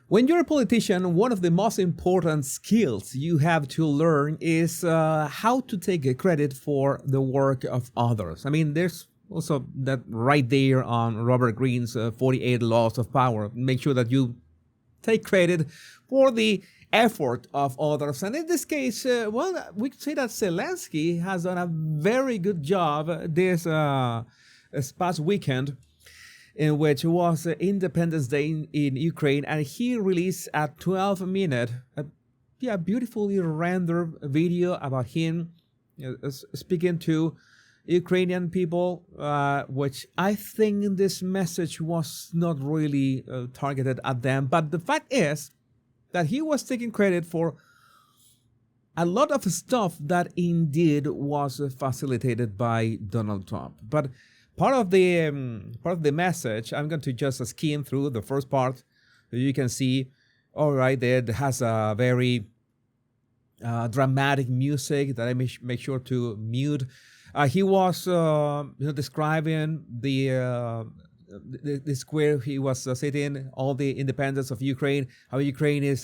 When you're a politician, one of the most important skills you have to learn is how to take credit for the work of others. I mean, there's also that right there on Robert Greene's 48 Laws of Power. Make sure that you take credit for the effort of others. And in this case, well, we could say that Zelensky has done a very good job this past weekend, in which was Independence Day in Ukraine, and he released a 12-minute, beautifully rendered video about him speaking to Ukrainian people, which I think this message was not really targeted at them. But the fact is that he was taking credit for a lot of stuff that indeed was facilitated by Donald Trump. But part of the message, I'm going to just skim through the first part. You can see, all right, there it has a very dramatic music that I make sure to mute. He was describing the square he was sitting, all the independence of Ukraine, how Ukraine is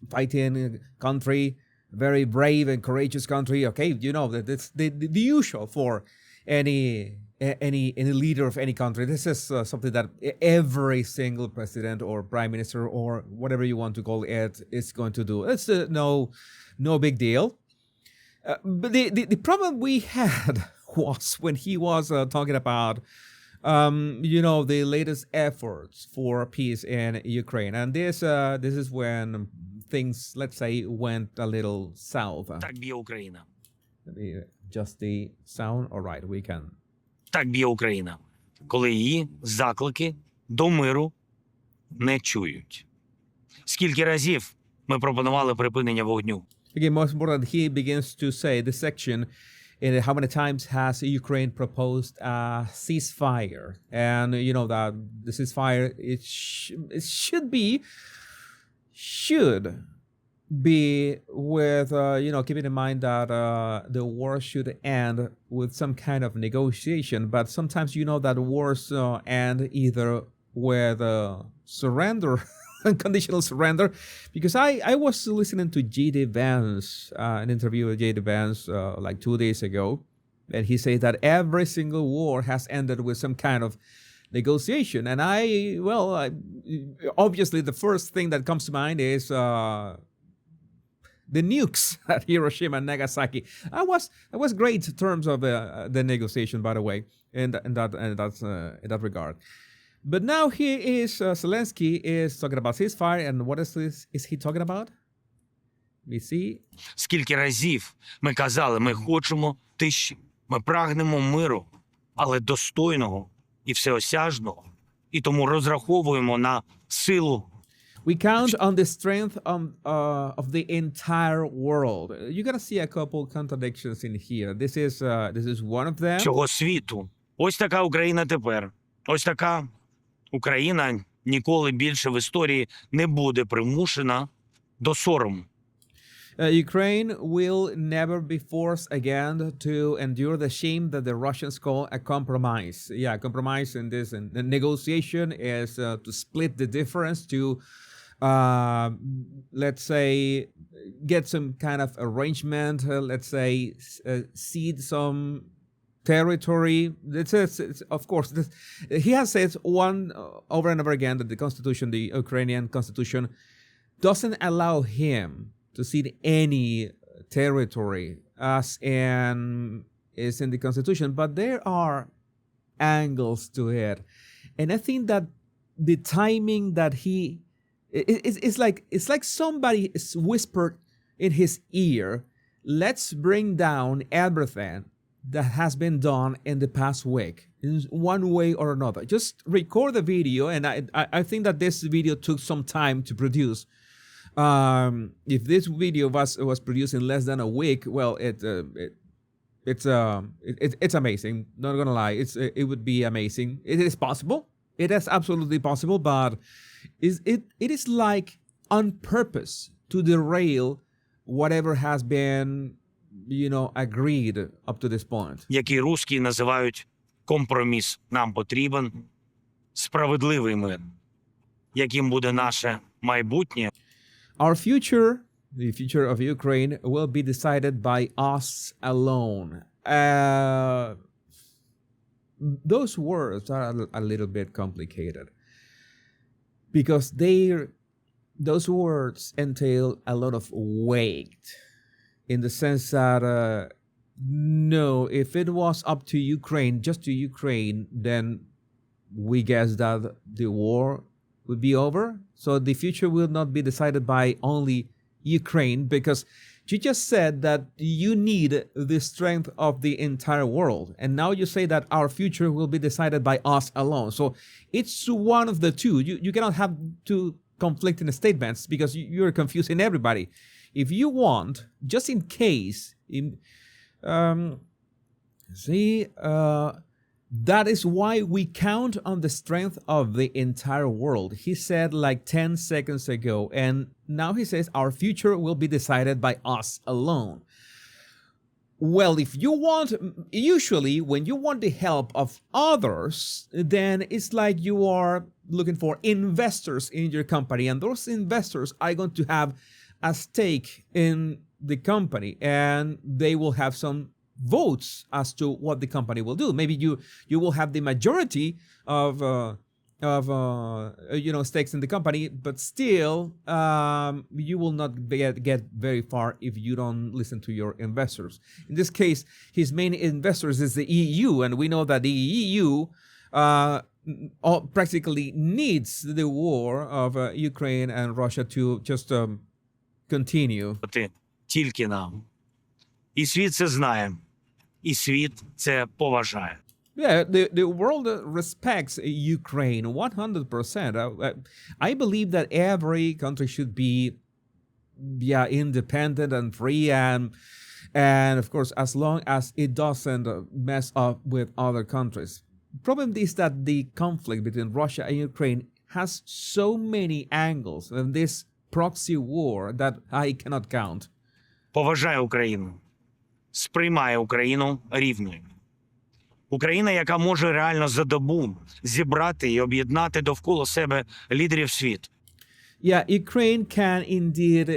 fighting country, very brave and courageous country. Okay, you know that it's the usual for any leader of any country. This is something that every single president or prime minister or whatever you want to call it is going to do. It's no big deal. But the problem we had was when he was talking about the latest efforts for peace in Ukraine, and this is when things, let's say, went a little south. Так б'є Україна. Let me adjust the sound. All right, we can. Так б'є Україна, коли її заклики до миру не чують. Скільки разів ми пропонували припинення вогню? Again, most important, he begins to say this section, in how many times has Ukraine proposed a ceasefire? And you know that the ceasefire, it should be with, keeping in mind that the war should end with some kind of negotiation. But sometimes that wars end either with surrender, unconditional surrender. Because I was listening to J.D. Vance, an interview with J.D. Vance like 2 days ago. And he said that every single war has ended with some kind of negotiation. And obviously the first thing that comes to mind is the nukes at Hiroshima and Nagasaki. That was great in terms of the negotiation, by the way, in that regard. But now Zelensky is talking about ceasefire, and what is he talking about? We see. Скільки разів ми казали, ми хочемо тиші, ми прагнемо миру, але достойного і всеосяжного, і тому розраховуємо на силу. We count on the strength of the entire world. You're gonna see a couple contradictions in here. This is one of them. Цього світу. Ось така Україна тепер. Ось така Україна ніколи більше в історії не буде примушена до сорому. Ukraine will never be forced again to endure the shame that the Russians call a compromise. Yeah, compromise in this and the negotiation is to split the difference, to let's say get some kind of arrangement, let's say cede some territory. Of course, he has said over and over again that the constitution, the Ukrainian constitution, doesn't allow him to cede any territory as is in the constitution, but there are angles to it. And I think that the timing that it's like somebody whispered in his ear, let's bring down everything that has been done in the past week in one way or another. Just record the video, and I think that this video took some time to produce. If this video was produced in less than a week, well, it's amazing. Not gonna lie, it would be amazing. It is possible. It is absolutely possible, but it is like on purpose to derail whatever has been, agreed up to this point. Який русські називають компроміс. Нам потрібен справедливий мир, яким буде наше майбутнє. Our future, the future of Ukraine, will be decided by us alone. Those words are a little bit complicated because those words entail a lot of weight in the sense that no, if it was up to Ukraine, just to Ukraine, then we guess that the war would be over. So the future will not be decided by only Ukraine, because you just said that you need the strength of the entire world. And now you say that our future will be decided by us alone. So it's one of the two. You cannot have two conflicting statements because you're confusing everybody. If you want, just in case, that is why we count on the strength of the entire world. He said like 10 seconds ago, and now he says our future will be decided by us alone. Well, if you want, usually when you want the help of others, then it's like you are looking for investors in your company, and those investors are going to have a stake in the company, and they will have some votes as to what the company will do. Maybe you will have the majority of stakes in the company, but still you will not get very far if you don't listen to your investors. In this case, his main investors is the EU, and we know that the EU practically needs the war of Ukraine and Russia to just continue. Тільки нам. І світ це знає. І світ це поважає. Yeah, the world respects Ukraine 100%. I believe that every country should be independent and free, and of course, as long as it doesn't mess up with other countries. Problem is that the conflict between Russia and Ukraine has so many angles in this proxy war that I cannot count. Поважає Україну. Сприймає Україну рівною. Україна, яка може реально за добу зібрати і об'єднати довкола себе лідерів світу. Yeah, Ukraine can indeed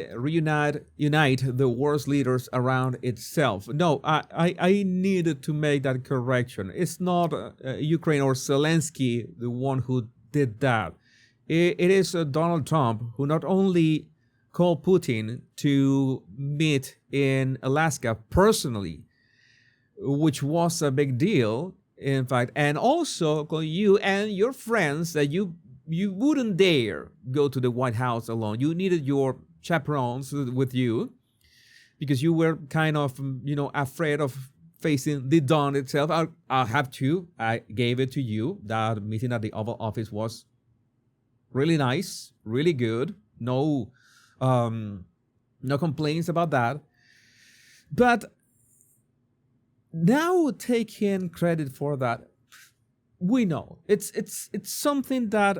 unite the world's leaders around itself. No, I needed to make that correction. It's not Ukraine or Zelensky, the one who did that. It is Donald Trump, who not only called Putin to meet in Alaska personally, which was a big deal, in fact, and also call you and your friends that you wouldn't dare go to the White House alone. You needed your chaperones with you because you were kind of, afraid of facing the dawn itself. I gave it to you. That meeting at the Oval Office was really nice, really good. No complaints about that. But now taking credit for that, we know it's something that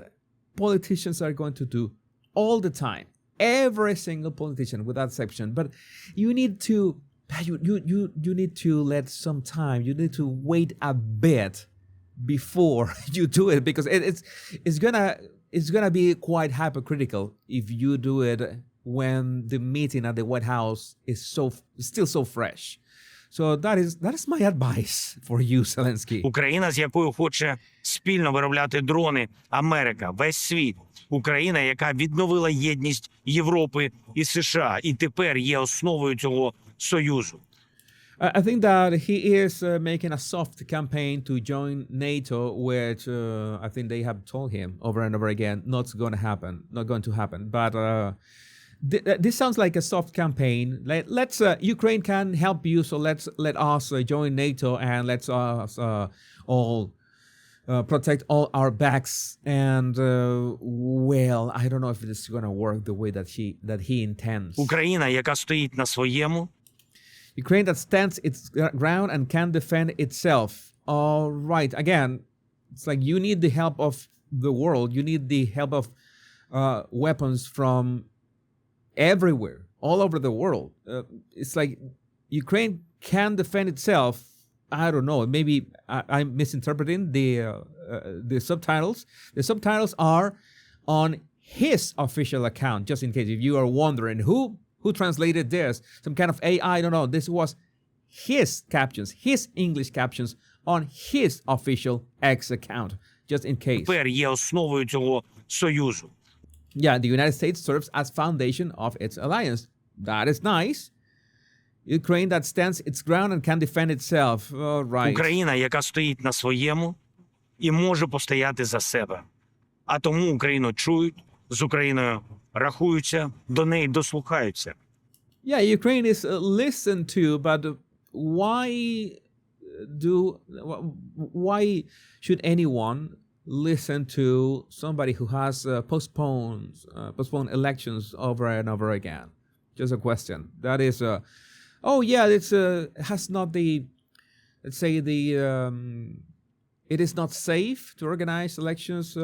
politicians are going to do all the time. Every single politician, without exception. But you need to need to let some time. You need to wait a bit before you do it, because it's gonna be quite hypocritical if you do it when the meeting at the White House is still so fresh. So that is my advice for you, Zelensky. Україна, з якою хоче спільно виробляти дрони, Америка, весь світ. Україна, яка відновила єдність Європи і США, і тепер є основою цього союзу. I think that he is making a soft campaign to join NATO, which I think they have told him over and over again not going to happen. But this sounds like a soft campaign. Let's Ukraine can help you, so let us join NATO, and let's us all protect all our backs. And well, I don't know if this is going to work the way that he intends. Україна, яка стоїть на своєму. Ukraine that stands its ground and can defend itself. All right. Again, it's like you need the help of the world. You need the help of weapons from everywhere, all over the world. It's like Ukraine can defend itself I don't know. Maybe I'm misinterpreting the subtitles. The subtitles are on his official account. Just in case if you are wondering who translated this, some kind of AI. I don't know. This was his captions, his English captions on his official X account. Just in case. Тепер є основою цього союзу. Yeah, the United States serves as foundation of its alliance. That is nice. Ukraine that stands its ground and can defend itself. All right. Україна, яка стоїть на своєму і може постояти за себе. А тому Україну чують, з Україною рахуються, до неї дослухаються. Yeah, Ukraine is listened to, but why should anyone listen to somebody who has postponed elections over and over again? Just a question. That is it's has not the, let's say, it is not safe to organize elections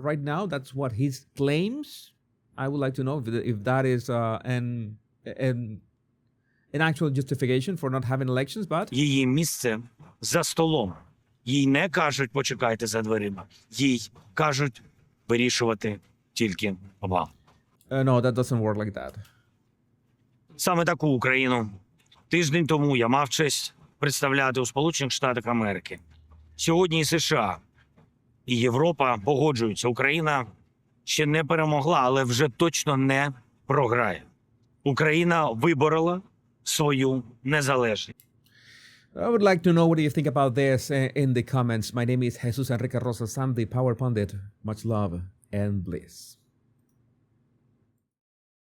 right now. That's what he claims. I would like to know if that is an actual justification for not having elections, but Її місце за столом. Їй не кажуть почекайте за дверима. Їй кажуть вирішувати тільки вам. No, that doesn't work like that. Саме таку Україну тиждень тому я мав честь представляти у Сполучених Штатах Америки. Сьогодні і США, і Європа погоджуються. Україна ще не перемогла, але вже точно не програє. Україна виборола свою незалежність. I would like to know what do you think about this in the comments. My name is Jesus Enrique Rosas. I'm the Power Pundit. Much love and bliss.